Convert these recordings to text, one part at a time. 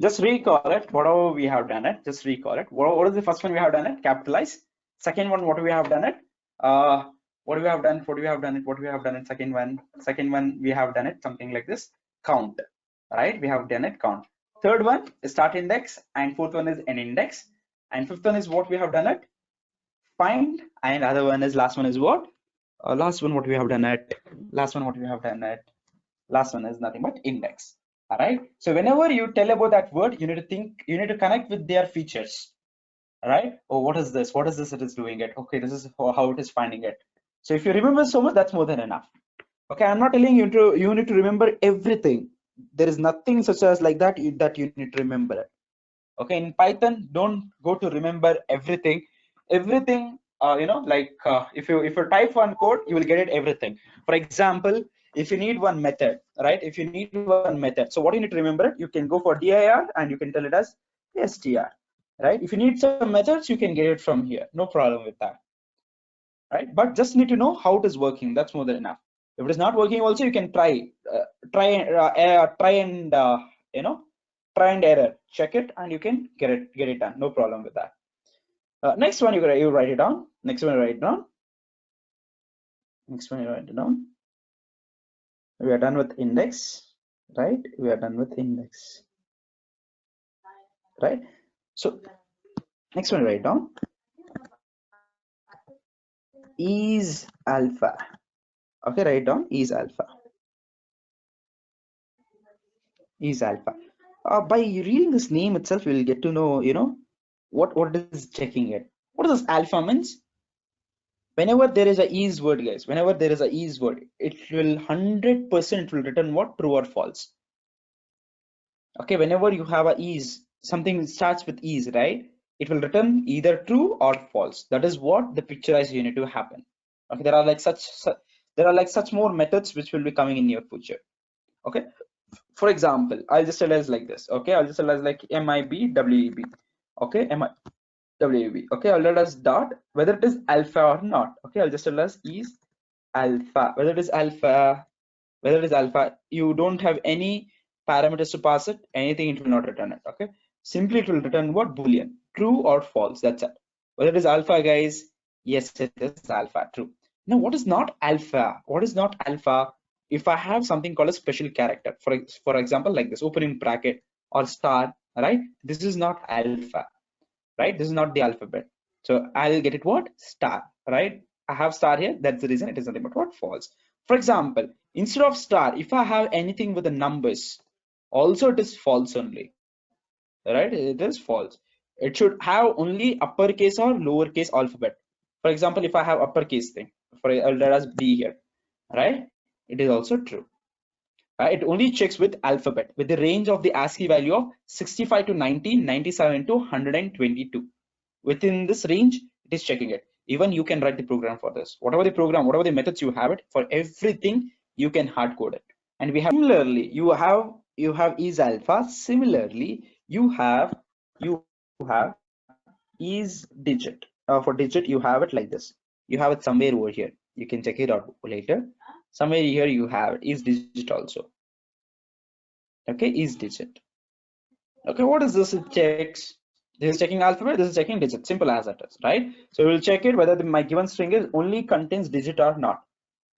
Just recall it, whatever we have done it, just recall it. What is the first one we have done it? Capitalize. Second one, what do we have done it? What do we have done? What do we have done it? What do we have done it? Second one, we have done it something like this. Count, right? We have done it, count. Third one is start index, and fourth one is end index, and fifth one is what we have done it? Find, and other one is last one is what? Last one, what we have done it? Last one, what we have done it? Last one is nothing but index. All right. So whenever you tell about that word, you need to think, you need to connect with their features. All right. Oh, what is this? What is this? It is doing it. Okay, this is how it is finding it. So if you remember so much, that's more than enough. Okay, I'm not telling you to, you need to remember everything. There is nothing such as like that that you need to remember it. Okay, in Python, don't go to remember everything. Everything, if you type one code, you will get it everything. For example, if you need one method, right? If you need one method, so what you need to remember it, you can go for dir and you can tell it as str, right? If you need some methods, you can get it from here. No problem with that, right? But just need to know how it is working. That's more than enough. If it is not working, also you can try and error, check it, and you can get it done. No problem with that. Next one, you write it down. Next one, you write it down. Next one, you write it down. We are done with index, right? We are done with index, right? So next one, write down is alpha. Okay, write down is alpha. Is alpha. By reading this name itself, you will get to know, what is checking it. What does alpha means? Whenever there is a is word, guys, whenever there is a is word, it will 100% will return what? True or false. Okay, whenever you have a is, something starts with is, right? It will return either true or false. That is what the picturized unit to happen. Okay, there are like such more methods which will be coming in your future. Okay, for example, I'll just tell as like this. Okay, I'll just tell as like mibweb. Okay, mibweb. Okay, I'll tell as dot whether it is alpha or not. Okay, I'll just tell as is alpha. Whether it is alpha, you don't have any parameters to pass it, anything, it will not return it. Okay, simply it will return what? Boolean, true or false. That's it. Whether it is alpha, guys, yes, it is alpha, true. Now, what is not alpha? What is not alpha? If I have something called a special character, for example, like this, opening bracket or star, right? This is not alpha, right? This is not the alphabet. So I'll get it what? Star, right? I have star here. That's the reason it is nothing but what? False. For example, instead of star, if I have anything with the numbers, also it is false only, right? It is false. It should have only uppercase or lowercase alphabet. For example, if I have uppercase thing, let us B here, right? It is also true. It only checks with alphabet with the range of the ASCII value of 65 to 90, 97 to 122. Within this range, it is checking it. Even you can write the program for this. Whatever the program, whatever the methods you have it, for everything you can hard code it. And we have similarly, you have is alpha. Similarly, you have is digit. For digit, you have it like this. You have it somewhere over here. You can check it out later. Somewhere here you have it is digit also. Okay, is digit. Okay, what is this? It checks. This is checking alphabet, this is checking digit. Simple as that is, right? So we will check it whether my given string is only contains digit or not.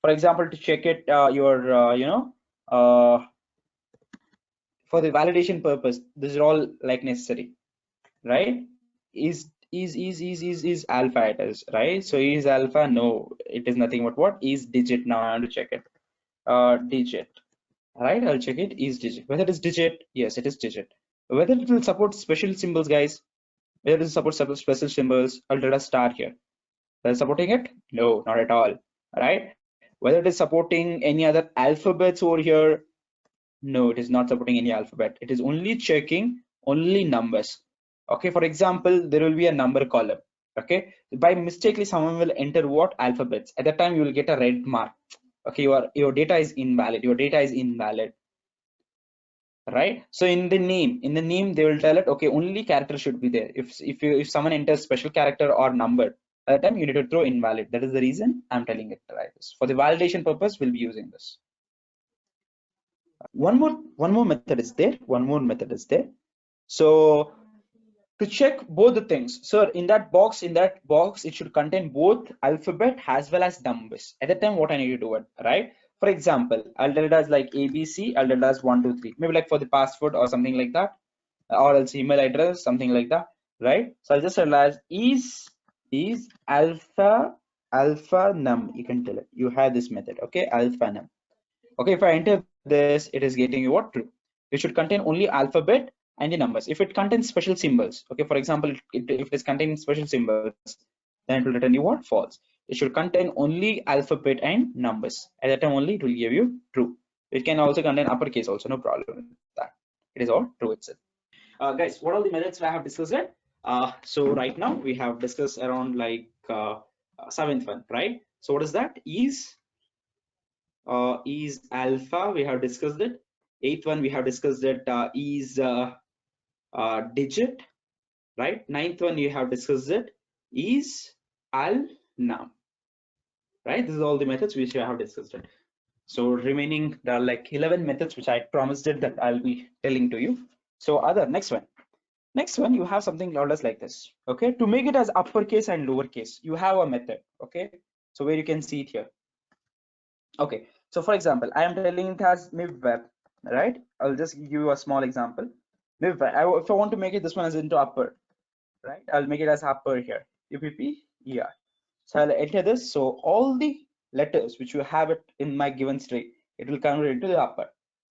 For example, to check it, for the validation purpose, this is all like necessary, right? Is alpha it is, right? So is alpha? No, it is nothing but what? Is digit. Now I want to check it. Digit, right? I'll check it. Is digit. Whether it is digit? Yes, it is digit. Whether it will support special symbols, guys. Whether it supports special symbols, I'll do a star here. Whether supporting it? No, not at all. Right? Whether it is supporting any other alphabets over here? No, it is not supporting any alphabet. It is only checking only numbers. Okay, for example, there will be a number column. Okay, by mistakenly someone will enter what? Alphabets. At that time, you will get a red mark. Okay, your data is invalid. Your data is invalid. Right? So in the name they will tell it, okay, only character should be there. If someone enters special character or number, at that time you need to throw invalid. That is the reason I'm telling it like this. For the validation purpose, we'll be using this. One more method is there. One more method is there. So to check both the things, sir, in that box, it should contain both alphabet as well as numbers. At that time, what I need to do it, right? For example, I'll tell it as like ABC, I'll tell it as 1, 2, 3, maybe like for the password or something like that, or else email address, something like that, right? So I'll just tell as is alpha num. You can tell it. You have this method, okay? Alpha num. Okay, if I enter this, it is getting you what? True. It should contain only alphabet and the numbers. If it contains special symbols, okay, for example, if it is containing special symbols, then it will return you what? False. It should contain only alphabet and numbers. At that time only it will give you true. It can also contain uppercase also, no problem with that. It is all true itself. Guys, what are the methods I have discussed it? So right now we have discussed around like seventh one, right? So what is that? Is alpha, we have discussed it. Eighth one, we have discussed it. Is digit, right? Ninth one, you have discussed it. Is al num, right? This is all the methods which we have discussed it. So remaining, there are like 11 methods which I promised it that I'll be telling to you. So other next one. Next one, you have something called as like this. Okay, to make it as uppercase and lowercase, you have a method. Okay, so where you can see it here. Okay, so for example, I am telling it as Mibweb, right? I'll just give you a small example. Mibweb. If I want to make it this one as into upper, right? I'll make it as upper here. UPPER. So I'll enter this. So all the letters which you have it in my given string, it will convert into the upper.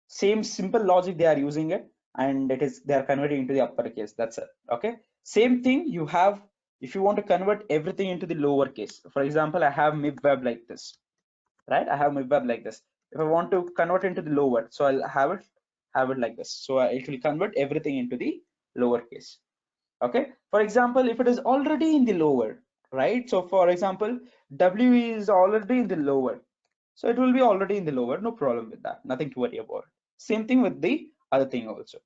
Same simple logic they are using it, and they are converting into the uppercase. That's it. Okay. Same thing you have if you want to convert everything into the lowercase. For example, I have Mibweb like this, right? I have Mibweb like this. If I want to convert into the lower, so I'll have it like this. So it will convert everything into the lowercase. Okay. For example, if it is already in the lower, right? So for example, W is already in the lower. So it will be already in the lower, no problem with that. Nothing to worry about. Same thing with the other thing also.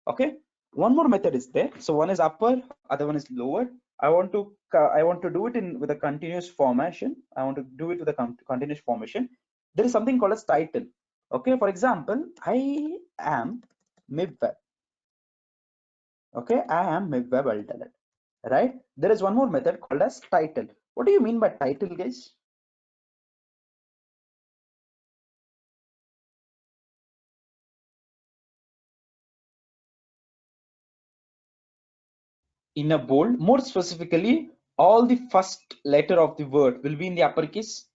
Okay. One more method is there. So one is upper, other one is lower. I want to do it in with a continuous formation. I want to do it with a continuous formation. There is something called as title. Okay. For example, I am Mibweb. Okay, I am Mibweb, I'll tell it. Right? There is one more method called as title. What do you mean by title, guys? In a bold, more specifically, all the first letter of the word will be in the uppercase,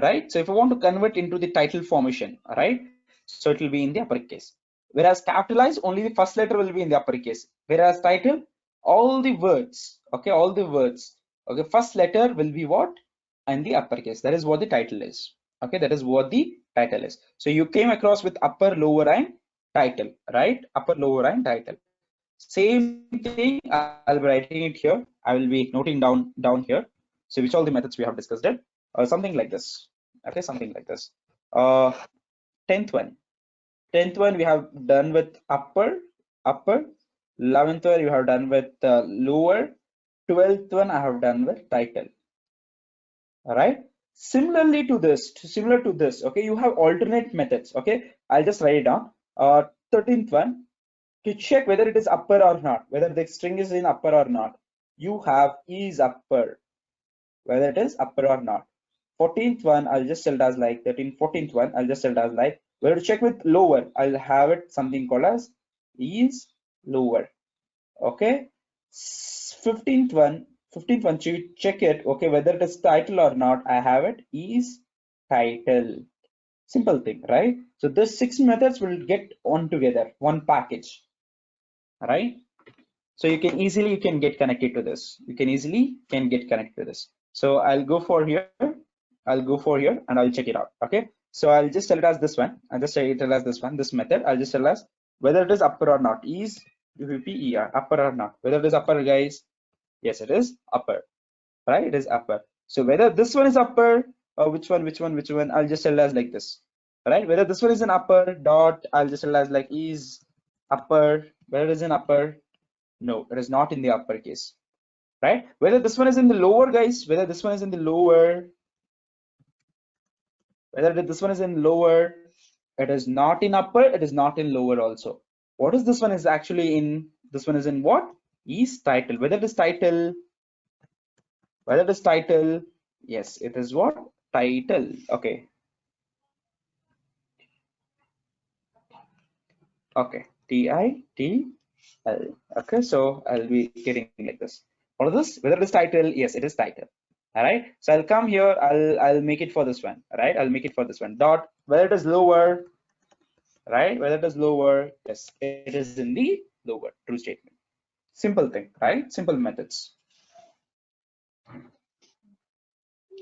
right? So if I want to convert into the title formation, right? So it will be in the uppercase. Whereas capitalize, only the first letter will be in the uppercase. Whereas title, all the words, okay, all the words, okay, first letter will be what? In the uppercase. That is what the title is. Okay, that is what the title is. So you came across with upper, lower, and title, right? Upper, lower, and title. Same thing, I'll be writing it here. I will be noting down here. So which all the methods we have discussed it. Something like this. Okay, something like this. Uh, 10th one. 10th one we have done with upper. 11th one you have done with lower. 12th one I have done with title. All right. Similar to this. Okay, you have alternate methods. Okay, I'll just write it down. 13th one, to check whether it is upper or not, whether the string is in upper or not, you have is upper, whether it is upper or not. 14th one, I'll just tell it as like 14th one, I'll just tell it as like, whether to check with lower, I'll have it something called as is lower. Okay. 15th one, to check it, okay, whether it is title or not, I have it is title. Simple thing, right? So these 6 methods will get on together, one package, right? So you can easily get connected to this. You can easily get connected to this. So I'll go for here. I'll go for here and I'll check it out. Okay. So I'll just tell it as this one. I'll just tell it as this one, this method. I'll just tell as whether it is upper or not. Is UPPER upper or not? Whether it is upper, guys. Yes, it is upper. Right? It is upper. So whether this one is upper or which one, I'll just tell as like this. Right? Whether this one is an upper dot, I'll just tell as like is upper. Whether it is an upper, no, it is not in the uppercase, right? Whether this one is in the lower, guys, whether this one is in the lower, whether this one is in lower, It is not in upper, it is not in lower also. What is this one is actually in, this one is in what? Is title. Whether it is title, whether it is title, yes, it is what? Title. Okay. Okay. T-I-T-L. Okay, so I'll be getting like this. What is this? Whether it is title, yes, it is title. All right. So I'll come here, I'll make it for this one. All right, I'll make it for this one. Dot, whether it is lower, right? Whether it is lower, yes, it is in the lower. True statement. Simple thing, right? Simple methods.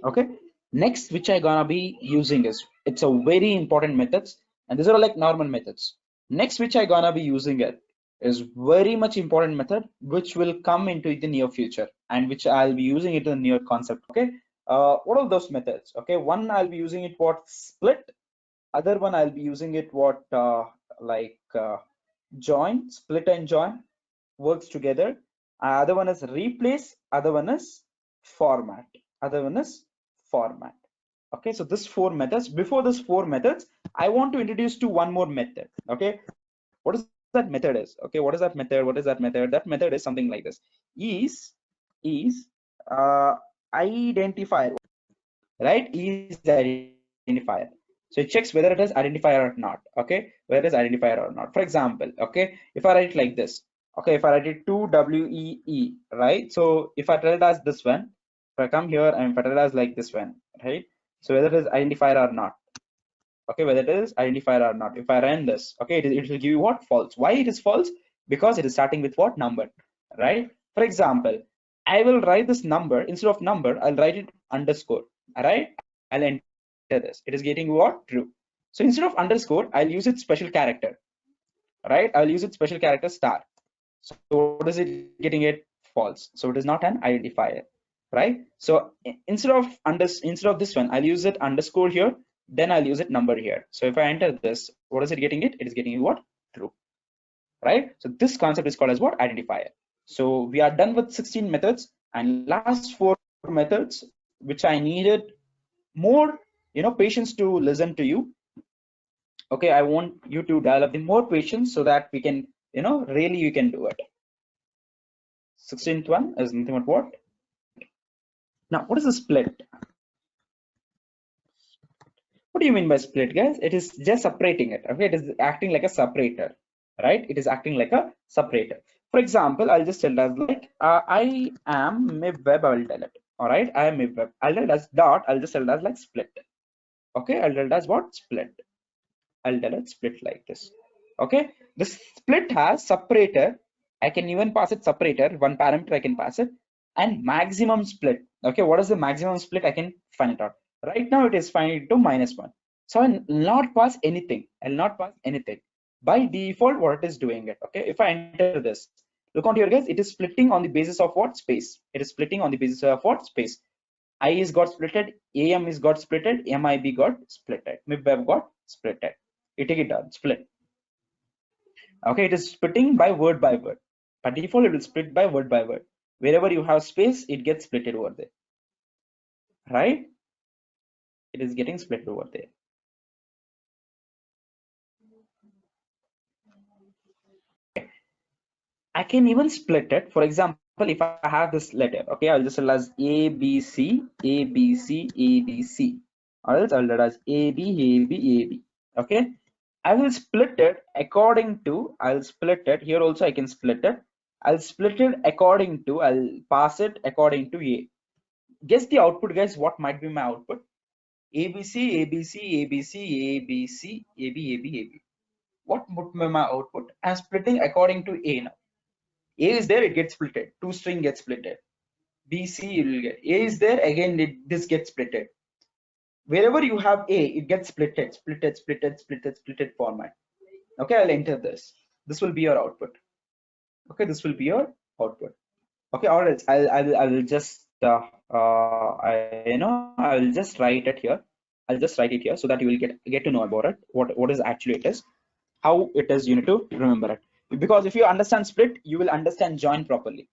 Okay. Next, which I gonna be using is, it's a very important methods, and these are like normal methods. Next, which I gonna be using it is very much important method, which will come into the near future, and which I'll be using it in the near concept. Okay. What are those methods? Okay. One, I'll be using it what? Split. Other one, I'll be using it what? Join, split and join works together. Other one is replace, other one is format, other one is format. Okay, so this four methods. Before this four methods, I want to introduce to one more method. Okay, what is that method is? Okay, what is that method? What is that method? That method is something like this. Is uh, identifier, right? Is identifier. So it checks whether it is identifier or not. Okay, whether it is identifier or not. For example, okay, if I write like this, okay, if I write it 2WEE, right? So if I tell it as this one, if I come here and if I tell it as like this one, right? So whether it is identifier or not. Okay, whether it is identifier or not. If I run this, okay, it will give you what? False. Why it is false? Because it is starting with what? Number, right? For example, I will write this number, instead of number, I'll write it underscore. All right, I'll enter this. It is getting what? True. So instead of underscore, I'll use its special character, right? I'll use its special character star. So what is it getting? It false. So it is not an identifier, right? So instead of this one, I'll use it underscore here. Then I'll use it number here. So if I enter this, what is it getting? It is getting what? True, right? So this concept is called as what? Identifier. So we are done with 16 methods, and last four methods, which I needed more, patience to listen to you. Okay, I want you to develop the more patience so that we can, really you can do it. 16th one is nothing but what? Now, what is a split? What do you mean by split, guys? It is just separating it. Okay, it is acting like a separator, right? It is acting like a separator. For example, I'll just tell as like I am Mibweb. I will tell it. All right, I am Mibweb. I'll tell it as dot. I'll just tell it as like split. Okay, I'll tell it as what? Split. I'll tell it split like this. Okay, this split has separator. I can even pass it separator. One parameter I can pass it, and maximum split. Okay, what is the maximum split? I can find it out. Right now it is fined to -1. So I'll not pass anything. I'll not pass anything. By default, what it is doing it. Okay, if I enter this, look on here, guys. It is splitting on the basis of what? Space. It is splitting on the basis of what? Space. I is got splitted, AM is got splitted, MIB got splitted, Mibweb got splitted. You take it down, split. Okay, it is splitting by word. By default, it will split by word. Wherever you have space, it gets splitted over there. Right? It is getting split over there. I can even split it. For example, if I have this letter, okay, I'll just tell as A, B, C, A, B, C, A, B, C. Or else I'll tell as A, B, A, B, A, B. Okay. I will split it according to, I'll split it. Here also I can split it. I'll split it according to, I'll pass it according to A. Guess the output, guys. What might be my output? ABC, ABC, ABC, ABC, AB, AB, AB. What would be my output? I'm splitting according to A now. A is there, it gets splitted. Two string gets splitted. B, C, you will get. A is there, again, this gets splitted. Wherever you have A, it gets splitted format. Okay, I'll enter this. This will be your output. Okay, this will be your output. Okay, all right. I will just I will just write it here. I'll just write it here so that you will get to know about it. What is actually it is, how it is. You need to remember it, because if you understand split, you will understand join properly.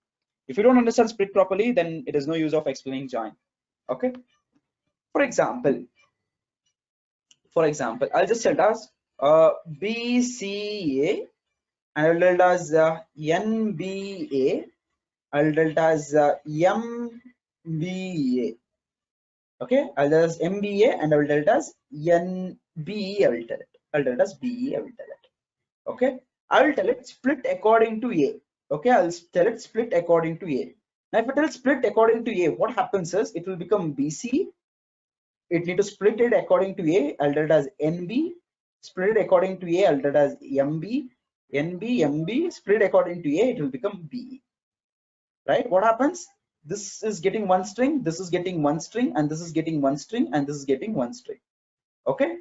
If you don't understand split properly, then it is no use of explaining join. Okay. For example, I'll just tell us BCA, and I'll delta as NBA, I'll delta as MBA. Okay, I'll delta as MBA and I will delta as NBE. I will tell it. I'll delta as BE. I will tell it. Okay, I will tell it split according to A. Okay, I'll tell it split according to A. Now, if I tell split according to A, what happens is it will become BC. It need to split it according to A. I'll delta as NB. Split it according to A. I'll delta as MB. NB, MB. Split according to A. It will become BE. Right? What happens? This is getting one string. This is getting one string, and this is getting one string, and this is getting one string. Okay.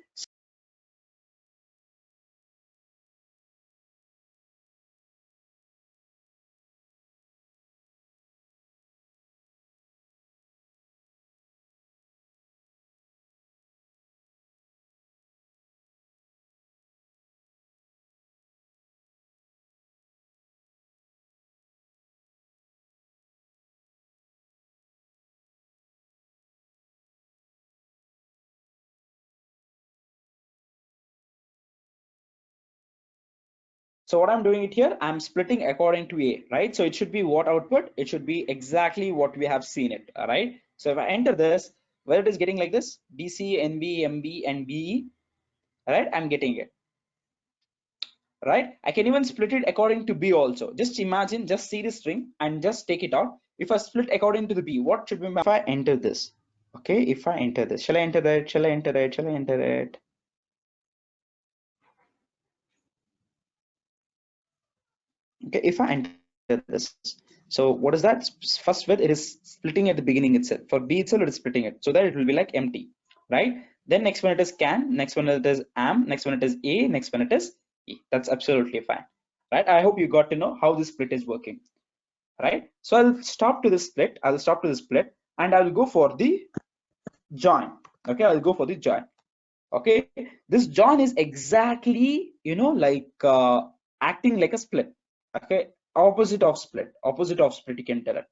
So what I'm doing it here, I'm splitting according to A, right? So it should be what output? It should be exactly what we have seen it, all right? So if I enter this, where it is getting like this, BC, NB, MB, and BE, right? I'm getting it, right? I can even split it according to B also. Just imagine, just see the string and just take it out. If I split according to the B, what should be my, if I enter this, okay? If I enter this, shall I enter that? Shall I enter that? Shall I enter it? Okay, if I enter this, so what is that? First with it is splitting at the beginning itself. For B itself, it is splitting it, so that it will be like empty, right? Then next one it is can, next one it is am, next one it is A, next one it is E. That's absolutely fine, right? I hope you got to know how this split is working, right? So I'll stop to this split, I'll stop to the split, and I'll go for the join. Okay, I'll go for the join. Okay, this join is exactly, you know, like acting like a split. Okay, opposite of split, you can tell it.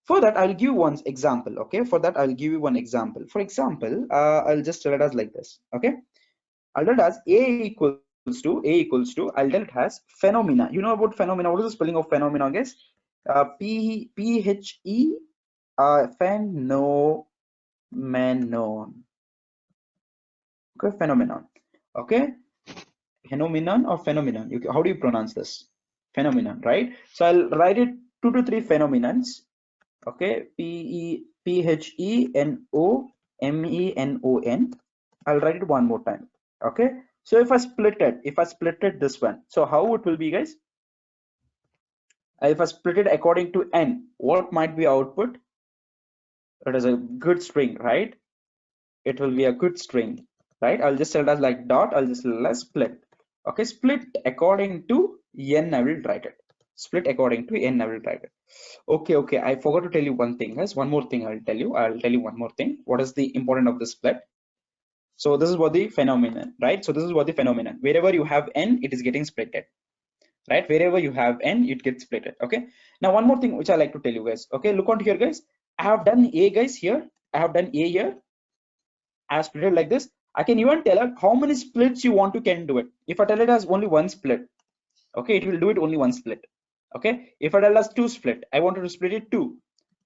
For that I'll give one example. Okay, for that I'll give you one example. For example, I'll just tell it as like this. Okay, I'll tell it as a equals to I'll tell it as phenomena. You know about phenomena? What is the spelling of phenomena, guys? P-H-E phenomenon. Okay, phenomenon. Okay, phenomenon or phenomenon, how do you pronounce this? Phenomenon, right? So I'll write it 2 to 3 phenomenons. Okay, Phenomenon. I'll write it one more time. Okay, so if I split it this one, so how it will be, guys? If I split it according to n, what might be output? It is a good string, right? It will be a good string, right? I'll just tell it as like dot, I'll just tell it as split. Okay, split according to n, I will write it. Split according to n, I will write it. Okay, I forgot to tell you one thing, guys. One more thing I'll tell you one more thing. What is the important of the split? So this is what the phenomenon, right? So this is what the phenomenon, wherever you have n, it is getting splitted, right? Wherever you have n, it gets splitted. Okay, now one more thing which I like to tell you, guys. Okay, look on here, guys. I have done a, guys, here. I have done a here. I have split it like this. I can even tell it how many splits you want to can do it. If I tell it as only one split, okay, it will do it only one split. Okay, if I tell us 2 split, I wanted to split it 2.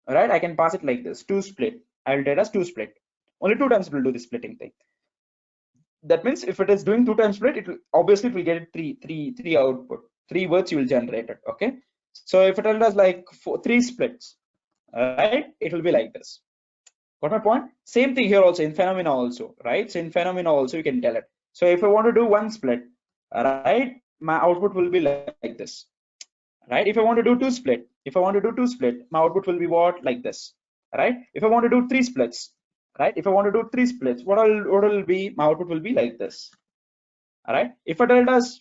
All right, I can pass it like this, 2 split. I will tell us 2 split. Only 2 times it will do the splitting thing. That means if it is doing 2 times split, it will obviously it will get three output, 3 words you will generate it. Okay, so if it tells us like 3 splits, right, it will be like this. Got my point? Same thing here also in phenomena also, right? So in phenomena also you can tell it. So if I want to do 1 split, right, my output will be like this, right? If I want to do 2 split, my output will be what? Like this, right? If I want to do 3 splits, right? If I want to do 3 splits, what will be? My output will be like this, all right? If I tell it as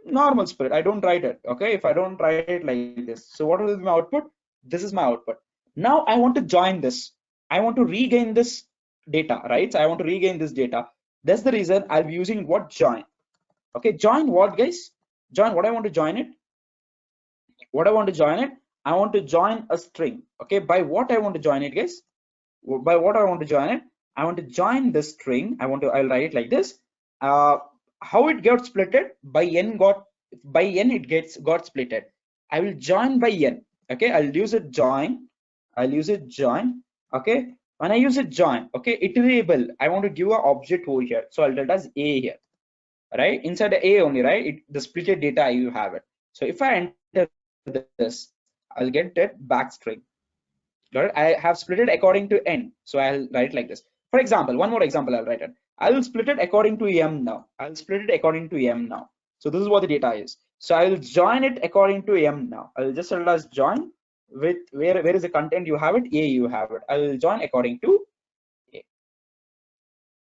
normal split, I don't write it. Okay, if I don't write it like this, so what will be my output? This is my output. Now I want to join this. I want to regain this data, right? So I want to regain this data. That's the reason I'll be using what? Join. Okay, join what, guys? Join what? I want to join it. What I want to join it? I want to join a string. Okay, by what I want to join it, guys? By what I want to join it? I want to join this string. I'll write it like this. how it got splitted by n it got splitted. I will join by n. Okay, I'll use it join. I'll use it join. Okay, when I use it join, okay, iterable. I want to give an object over here, so I'll tell it as a here, right? Inside the a only, right? The splitted data you have it. So if I enter this, I'll get that backstring. Got it? I have split it according to n, so I'll write like this. For example, one more example I'll write it. I will split it according to m now. I'll split it according to m now. So this is what the data is. So I will join it according to m now. I'll just tell it as join with where is the content you have it, a you have it. I will join according to a.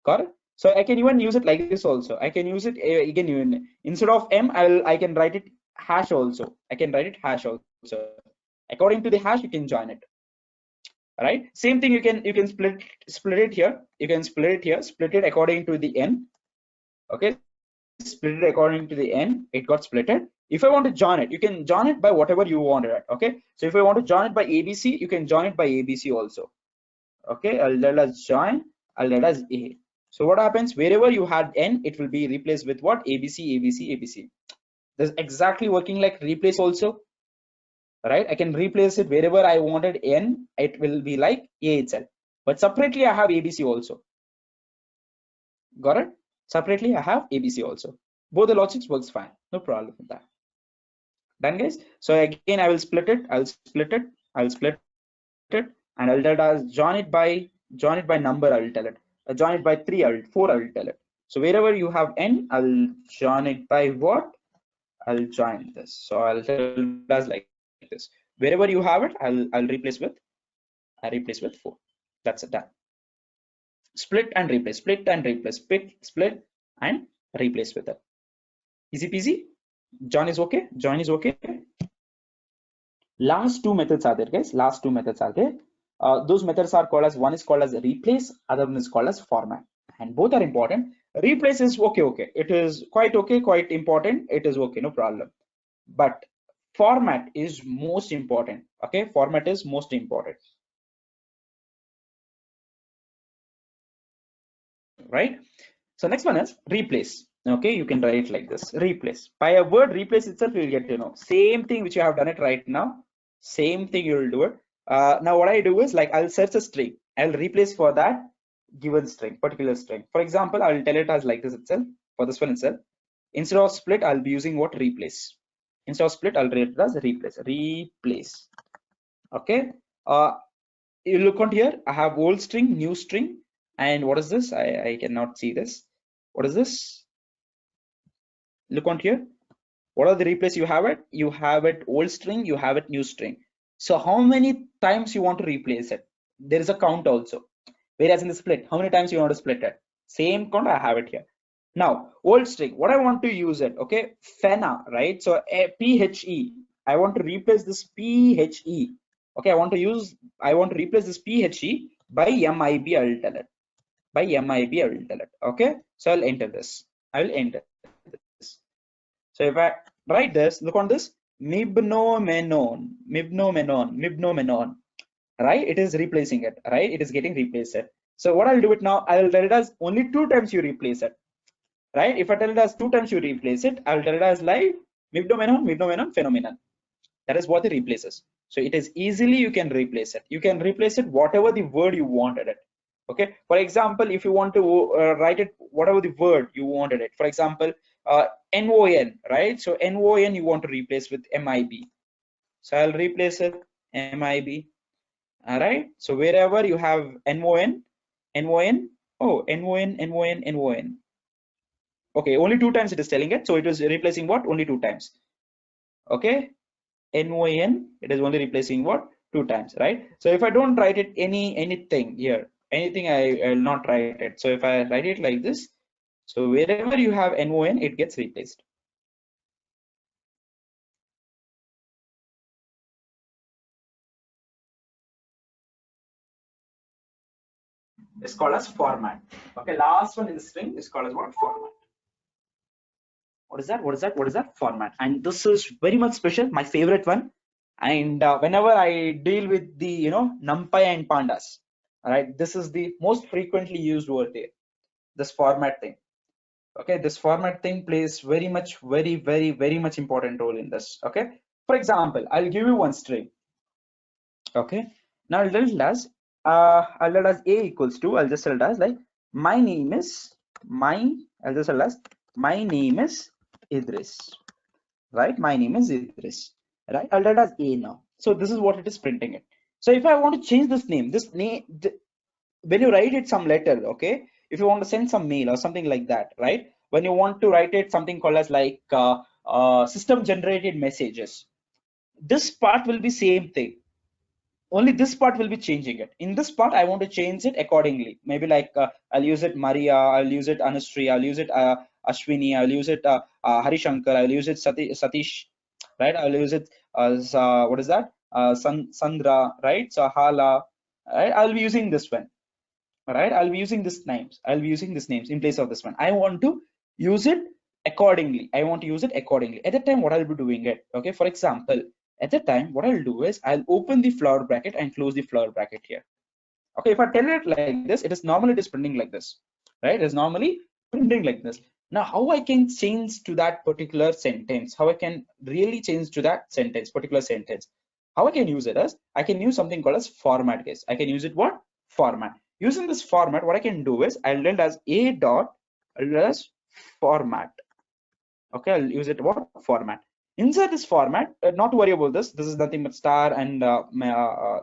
Got it? So I can even use it like this also. I can use it again even instead of m, I can write it hash also. I can write it hash also. According to the hash, you can join it. Right, same thing, you can split it here, you can split it here, split it according to the n. Okay, split it according to the n, it got splitted. If I want to join it, you can join it by whatever you wanted it. Okay, so if I want to join it by abc, you can join it by abc also. Okay, I'll let us join, I'll let us a. So what happens, wherever you had n, it will be replaced with what, abc abc abc. This is exactly working like replace also. Right, I can replace it wherever I wanted n, it will be like a itself, but separately I have abc also. Got it? Separately I have abc also. Both the logics works fine, no problem with that. Done, guys? So again, I will split it, I'll split it, and I'll tell it as join it by number. I'll tell it join it by 3, 4, I'll tell it. So wherever you have n, I'll join it by what, I'll join this. So I'll tell it as like this. Wherever you have it, I'll replace with 4. That's it, done. Split and replace, split and replace, split and replace with it. Easy peasy. Join is okay. Join is okay. Last two methods are there, guys. Last two methods are there. Those methods are called as, one is called as replace, other one is called as format, and both are important. Replace is okay. It is quite okay, quite important. It is okay, no problem. But format is most important. Okay, format is most important. Right? So next one is replace. Okay, you can write it like this, replace. By a word replace itself, you'll get to know. Same thing which you have done it right now. Same thing you'll do it. Now what I do is, like, I'll search a string. I'll replace for that given string, particular string. For example, I'll tell it as like this itself, for this one itself. Instead of split, I'll be using what, replace. Instead of split, I'll write it as replace. Replace. Okay. You look on here, I have old string, new string. And what is this? I cannot see this. What is this? Look on here. What are the replace you have it? You have it old string, you have it new string. So how many times you want to replace it? There is a count also. Whereas in the split, how many times you want to split it? Same count, I have it here. Now, old string, what I want to use it, okay? Fena, right? So PHE, I want to replace this PHE. Okay, I want to replace this PHE by MIB, I'll tell it. By MIB, I will tell it. Okay, so I'll enter this. I will enter this. So if I write this, look on this, Mibnomenon. Right? It is replacing it. Right? It is getting replaced. So what I'll do it now, I'll tell it as only 2 times you replace it. Right? If I tell it as 2 times you replace it, I'll tell it as like Mibnomenon, phenomenon. That is what the replaces. So it is easily you can replace it. You can replace it whatever the word you wanted it. Okay, for example, if you want to write it whatever the word you wanted it, for example, non, right? So non you want to replace with mib, so I'll replace it mib. All right, so wherever you have non, okay, only 2 times it is telling it, so it is replacing what, only 2 times. Okay, non, it is only replacing what, 2 times, right? So if I don't write it anything here, anything, I will not write it. So if I write it like this, so wherever you have non, it gets replaced. It's called as format. Okay, last one in the string is called as what, format. What is that? What is that? What is that? Format. And this is very much special, my favorite one. And whenever I deal with the NumPy and pandas, all right, this is the most frequently used word there, this format thing. Okay, this format thing plays very much important role in this. Okay, for example, I'll give you one string. Okay, now I'll let as a equals to, I'll just tell it as like my name is I'll just tell as my name is Idris, right? My name is Idris, right? I'll let as a now. So this is what it is printing it. So if I want to change this name, when you write it some letter, okay, if you want to send some mail or something like that, right? When you want to write it something called as like system generated messages, this part will be same thing, only this part will be changing it. In this part I want to change it accordingly, maybe like I'll use it Maria, I'll use it Anushree, I'll use it Ashwini, I'll use it Harishankar, I'll use it Satish, right? I'll use it as what is that, Sandra, right? So Hala, right? I'll be using this one, right? I'll be using this names, I'll be using this names in place of this one. I want to use it accordingly, I want to use it accordingly. At that time what I'll be doing it, okay, for example, at that time what I'll do is I'll open the flower bracket and close the flower bracket here. Okay, if I tell it like this, it is normally, it is printing like this, right? It is normally printing like this. Now how I can change to that particular sentence, how I can really change to that sentence, particular sentence, how I can use it as, I can use something called as format, guys. I can use it what, format. Using this format, what I can do is I'll tell it as a dot, I'll tell it as format. Okay, I'll use it what, format. Inside this format, not to worry about this, this is nothing but star and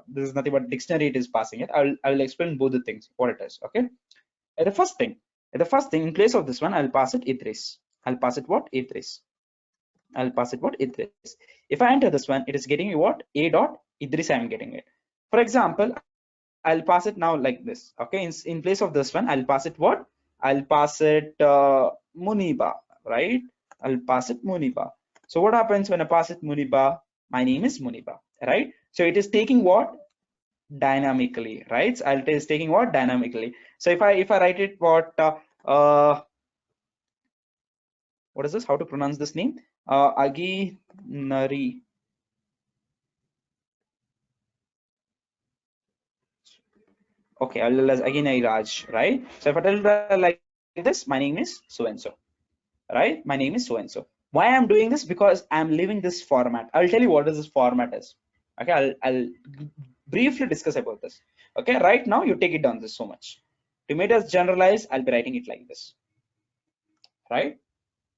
this is nothing but dictionary it is passing it. I'll explain both the things what it is. Okay, at the first thing in place of this one, I'll pass it Idris. I'll pass it what, Idris. I'll pass it what, Idris. If I enter this one, it is getting me what, a dot Idris. I'm getting it. For example, I'll pass it now like this. Okay, in place of this one, I'll pass it what, I'll pass it Muniba, right? I'll pass it Muniba. So what happens when I pass it Muniba? My name is Muniba, right? So it is taking what, dynamically, right? So it is taking what, dynamically. So if I write it what what is this? How to pronounce this name? Aginari. Okay, I'll as Aginari Raj, right? So if I tell like this, my name is so and so, right? My name is so and so. Why I'm doing this? Because I'm leaving this format. I'll tell you what is this format is. Okay, I'll briefly discuss about this. Okay, right now you take it down this so much. To make us generalize, I'll be writing it like this, right?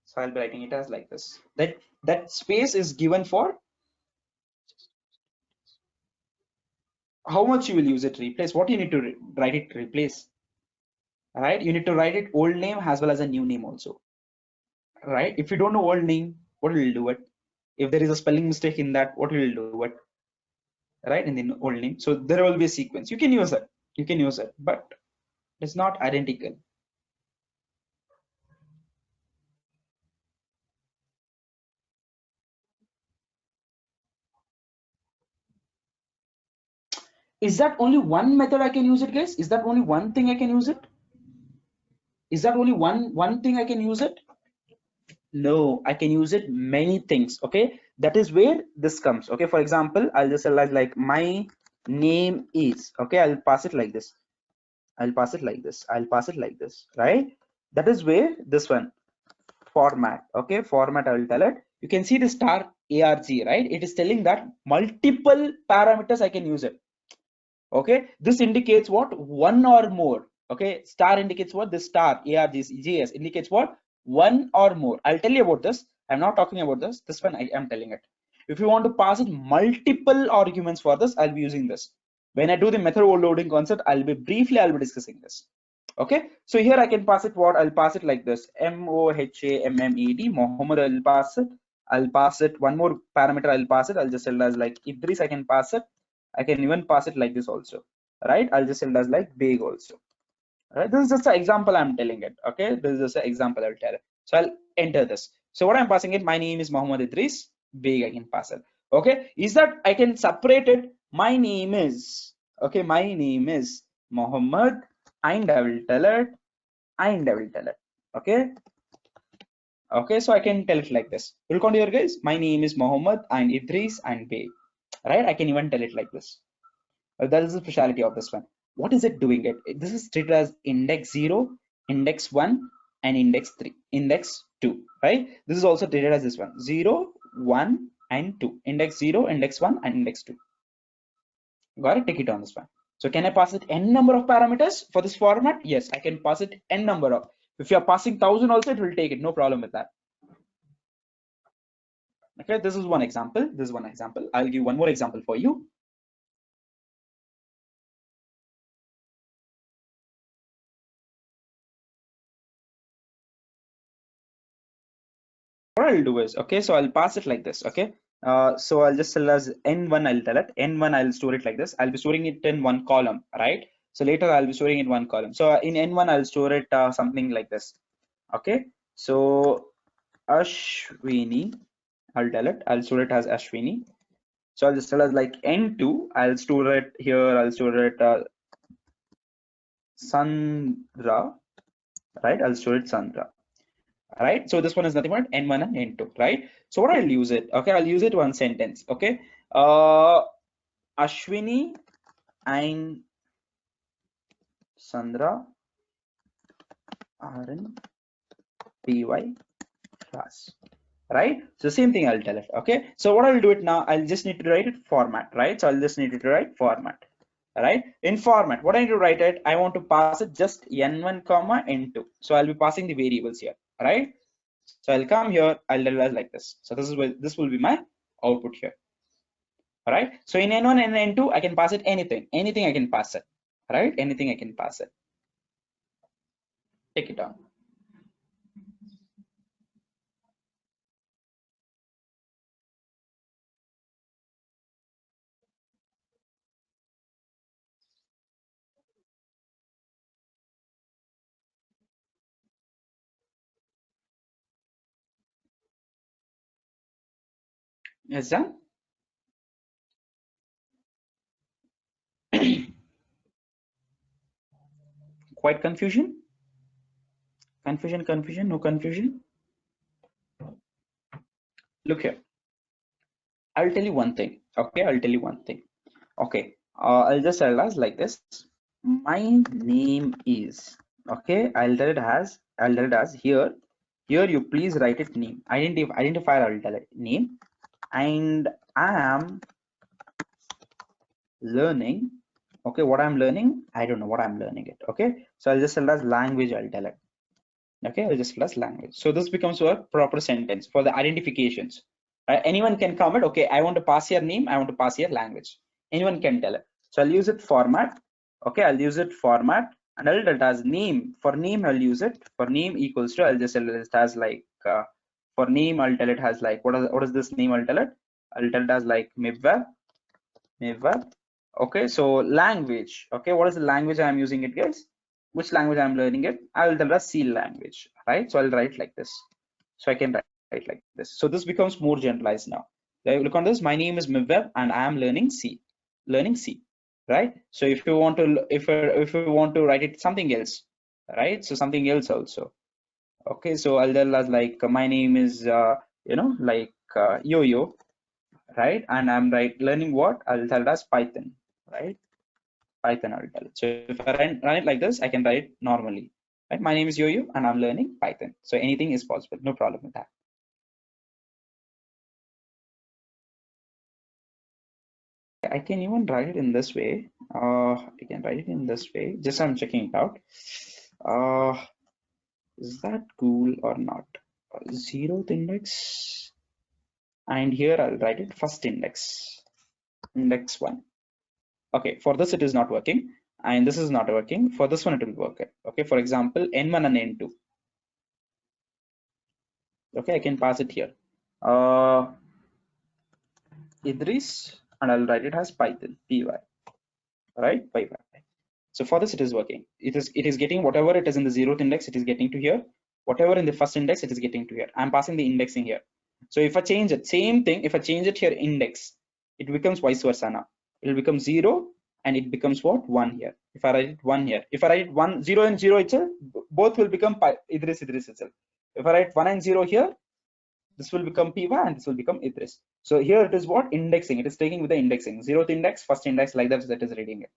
So I'll be writing it as like this. That space is given for how much you will use it replace. What you need to write it replace, right? You need to write it old name as well as a new name also, right? If you don't know old name, what will you do it? If there is a spelling mistake in that, what will you do it, right? In the old name, so there will be a sequence. You can use it, but it's not identical. Is that only one method I can use it, guys? Is that only one thing I can use it? Is that only one thing I can use it? No, I can use it many things. Okay, that is where this comes. Okay, for example, I'll just select like my name is, okay, I'll pass it like this, I'll pass it like this, I'll pass it like this, right? That is where this one format. Okay, format, I will tell it. You can see the star arg, right? It is telling that multiple parameters I can use it. Okay, this indicates what, one or more. Okay, star indicates what, this star args indicates what, one or more. I'll tell you about this. I'm not talking about this one, I am telling it. If you want to pass it multiple arguments for this, I'll be using this. When I do the method overloading concept, I'll be discussing this. Okay, so here I can pass it what, I'll pass it like this, Mohammed, Mohammed. I'll pass it one more parameter, I'll pass it, I'll just tell as like Idris. I can pass it, I can even pass it like this also, right? I'll just tell as like big also, right? This is just an example I'm telling it. Okay, this is just an example I'll tell it. So I'll enter this. So what I'm passing it, my name is Mohammed Idris, big, I can pass it. Okay, is that I can separate it, my name is, okay, my name is Mohammed, and I will tell it, okay. Okay, so I can tell it like this. We'll continue here, guys. My name is Mohammed and Idris and Bey, right? I can even tell it like this. That is the speciality of this one. What is it doing it? This is treated as index 0, index 1, and index 3, index 2, right? This is also treated as this one, 0, 1, and 2. Index 0, index 1, and index 2. Got it? Take it on this one. So can I pass it n number of parameters for this format? Yes, I can pass it n number of. If you are passing 1000 also, it will take it. No problem with that. Okay, this is one example. This is one example. I'll give one more example for you. What I'll do is, okay, so I'll pass it like this. Okay, so I'll just tell as n1. I'll tell it n1. I'll store it like this. I'll be storing it in one column, right? So later I'll be storing it in one column. So in n1 I'll store it something like this. Okay, so Ashwini, I'll tell it. I'll store it as Ashwini. So I'll just tell us like n2. I'll store it here. I'll store it Sandra, right? I'll store it Sandra. Right, so this one is nothing but n1 and n2, right? So what I'll use it, okay, I'll use it one sentence. Okay, Ashwini and Sandra are in PY class, right? So same thing I'll tell it. Okay, so what I'll do it now, I'll just need to write it format, right? So I'll just need to write format. Right, in format, what I need to write it, I want to pass it just n1 comma n2. So I'll be passing the variables here, right? So I'll come here, I'll tell us like this. So this is where this will be my output here. All right. So in n1 and n2, I can pass it anything. Anything I can pass it. All right. Anything I can pass it. Take it down. Yes, done. Quite confusion? Confusion, no confusion. Look here. I'll tell you one thing. Okay, I'll tell you one thing. Okay, I'll just tell us like this. My name is. Okay, I'll tell it as here. Here you please write it name. Identifier. I'll tell it name, and I am learning. Okay, what I'm learning, I don't know what I'm learning it. Okay, so I'll just tell as language. I'll tell it. Okay, I'll just tell as language. So this becomes a proper sentence for the identifications. Anyone can comment. Okay, I want to pass your name, I want to pass your language. Anyone can tell it. So I'll use it format. Okay, I'll use it format, and I'll tell it as name. For name, I'll use it for name equals to, I'll just tell it as like for name, I'll tell it has like what is this name? I'll tell it as like Mibweb. Okay, so language. Okay, what is the language I'm using it, guys? Which language I'm learning it? I will tell us C language, right? So I'll write like this. So I can write like this. So this becomes more generalized now. Look on this. My name is Mibweb and I am learning C. Right? So if you want to, if you want to write it something else, right? So something else also. Okay, so I'll tell us like my name is Yo-Yo, right? And I'm learning what? I'll tell it as Python, right? Python I'll tell it. So if I run it like this, I can write normally, right? My name is Yo-Yo and I'm learning Python. So anything is possible, no problem with that. I can even write it in this way. I can write it in this way. Just I'm checking it out. Is that cool or not? Zeroth index, and here I'll write it first index 1. Okay, for this it is not working, and this is not working. For this one it will work. Okay, for example, n1 and n2. Okay, I can pass it here. Idris, and I'll write it as Python, py, right? Py. So for this it is working. It is getting whatever it is in the zeroth index, it is getting to here. Whatever in the first index, it is getting to here. I'm passing the indexing here. So if I change it, same thing. If I change it here, index, it becomes vice versa now. It will become 0 and it becomes what? 1 here. If I write it 1 here, if I write 1, 0 and 0 itself, both will become Idris itself. If I write 1 and 0 here, this will become py and this will become Idris. So here it is what? Indexing. It is taking with the indexing. 0th index, first index, like that is reading it.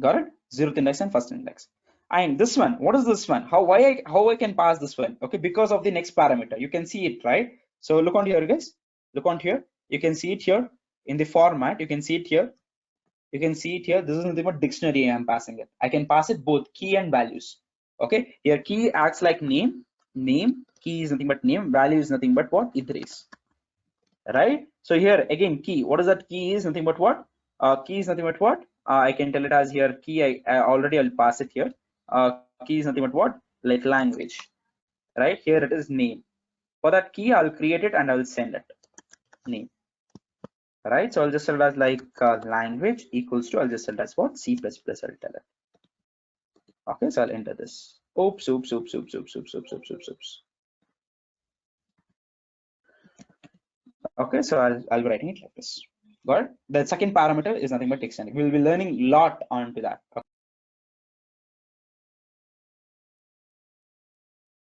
Got it? 0th index and first index. And this one, what is this one? How I can pass this one? Okay, because of the next parameter. You can see it, right? So look on here, guys. Look on here. You can see it here in the format. You can see it here. You can see it here. This is nothing but dictionary I am passing it. I can pass it both key and values. Okay, here key acts like name. Name, key is nothing but name. Value is nothing but what? Idris. Right? So here again, key. What is that? Key is nothing but what? Key is nothing but what? I can tell it as here key. I already I'll pass it here. Key is nothing but what? Like language. Right? Here it is name. For that key, I'll create it and I will send it. Name. Right? So I'll just tell it as like language equals to, I'll just tell it as what? C++. I'll tell it. Okay, so I'll enter this. Oops, oops, oops, oops, oops, oops, oops, oops, oops, oops. Okay, so I'll be writing it like this. Got it? The second parameter is nothing but extending. We'll be learning a lot onto that.